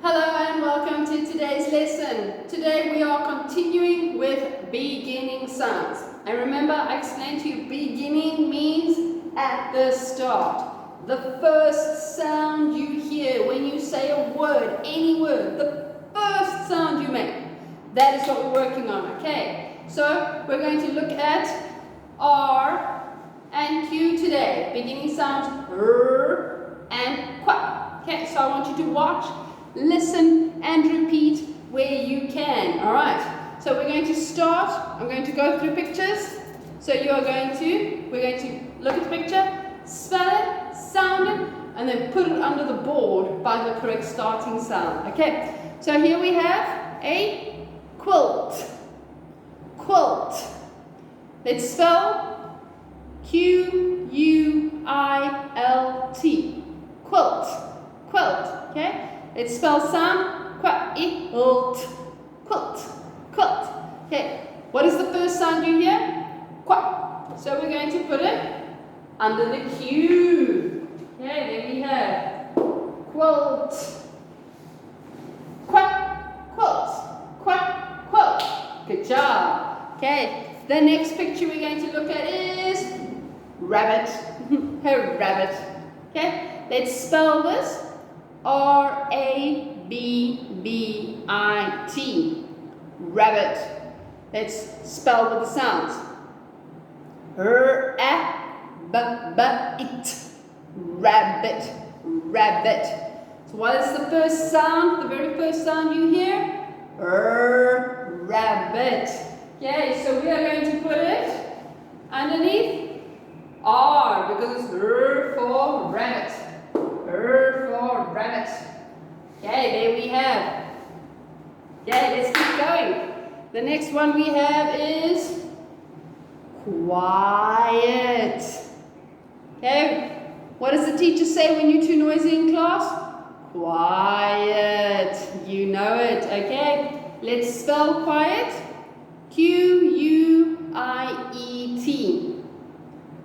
Hello and welcome to today's lesson. Today we are continuing with beginning sounds. And remember, I explained to you beginning means at the start. The first sound you hear when you say a word, any word, the first sound you make. That is what we're working on, okay? So we're going to look at R and Q today. Beginning sounds R and Qua. Okay, so I want you to watch, listen and repeat where you can. Alright, so we're going to start. I'm going to go through pictures. So we're going to look at the picture, spell it, sound it, and then put it under the board by the correct starting sound. Okay, so here we have a quilt. Quilt. Let's spell Q-U-I-L-T. Quilt. Quilt. Okay. Let's spell sound quilt. Quilt. Quilt. Okay. What is the first sound you hear? Qua. So we're going to put it under the Q. Okay. There we have quilt. Quack. Quilt. Quack. Quilt. Good job. Okay. The next picture we're going to look at is rabbit. A rabbit. Okay. Let's spell this. R-A-B-B-I-T. Rabbit. Let's spell with the sounds. R-A-B-B-I-T. Rabbit. Rabbit. So what is the first sound? The very first sound you hear? Rabbit. Okay, so we are going to put it underneath R because it's R for rabbit. R for rabbit. Okay, there we have. Okay, let's keep going. The next one we have is quiet. Okay, what does the teacher say when you're too noisy in class? Quiet. You know it. Okay, let's spell quiet. Q-U-I-E-T.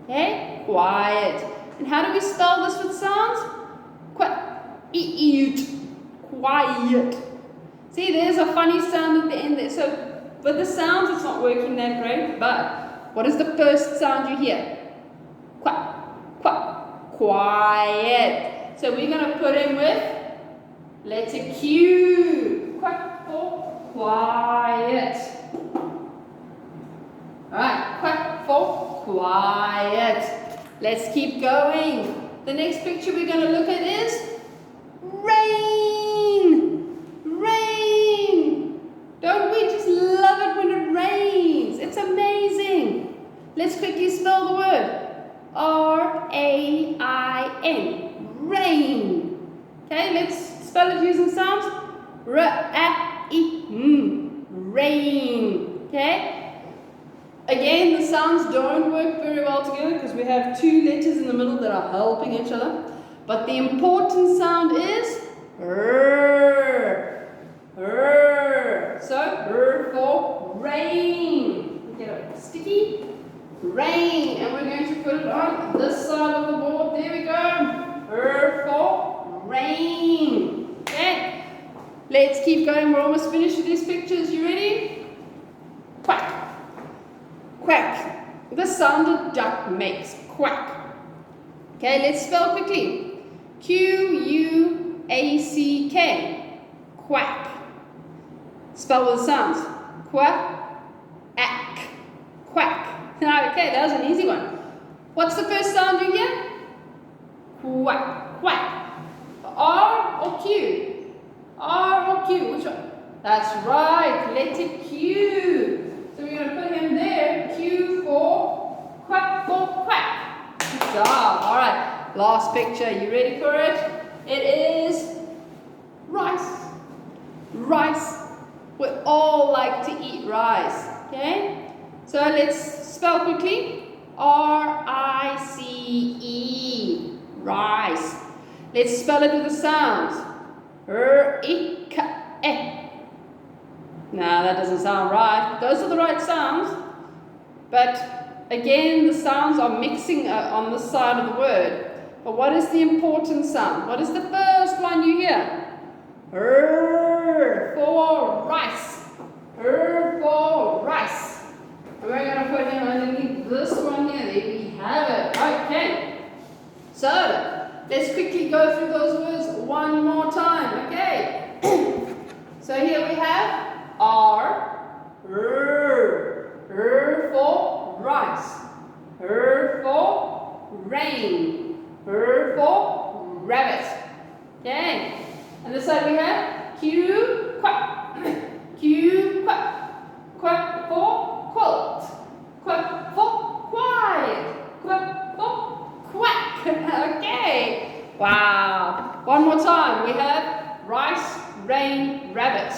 Okay, quiet. And how do we spell this with sounds? Quiet. Quiet. See, there's a funny sound at the end there. So, with the sounds, it's not working that great. But, what is the first sound you hear? Quack, quack, quiet. So, we're going to put in with letter Q. Quack for quiet. Alright, quack for quiet. Let's keep going. The next picture we're going to look at is rain. Rain. Don't we just love it when it rains? It's amazing. Let's quickly spell the word. R-A-I-N. Rain. Okay, let's spell it using sounds. R-A-I-N. Rain. Okay. Again, the sounds don't work very well together because we have two letters in the middle that are helping each other. But the important sound is R. R. So, R for rain. Get it sticky. Rain. And we're going to put it on this side of the board. There we go. R for rain. Okay. Let's keep going. We're almost finished with these pictures. You ready? Quack. Quack. The sound a duck makes. Quack. Okay, let's spell quickly. Q-U-A-C-K. Quack. Spell with the sounds. Quack. Ack. Quack. Okay, that was an easy one. What's the first sound you hear? Quack. Quack. R or Q? R or Q? Which one? That's right. Letter Q. So we're going to put him there. Q for quack for quack. Good job. Alright. Last picture. You ready for it? It is rice. Rice. We all like to eat rice. Okay? So let's spell quickly. R-I-C-E. Rice. Let's spell it with the sounds. R-I-K-E. No, that doesn't sound right. Those are the right sounds. But again, the sounds are mixing on the side of the word. But what is the important sound? What is the first one you hear? R Okay. And this side we have Q, quack. Q, quack. Quack for quilt. Quack for quiet. Quack for quack. Okay. Wow. One more time. We have rice, rain, rabbit.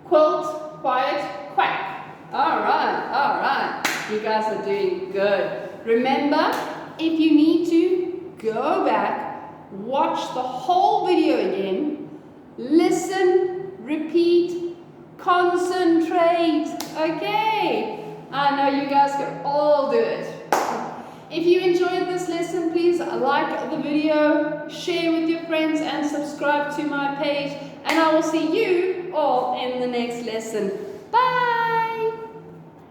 Quilt, quiet, quack. All right. You guys are doing good. Remember, if you need to, go back, watch the whole video again, listen, repeat, concentrate. Okay. I know you guys can all do it. If you enjoyed this lesson, please like the video, share with your friends, and subscribe to my page. And I will see you all in the next lesson. Bye!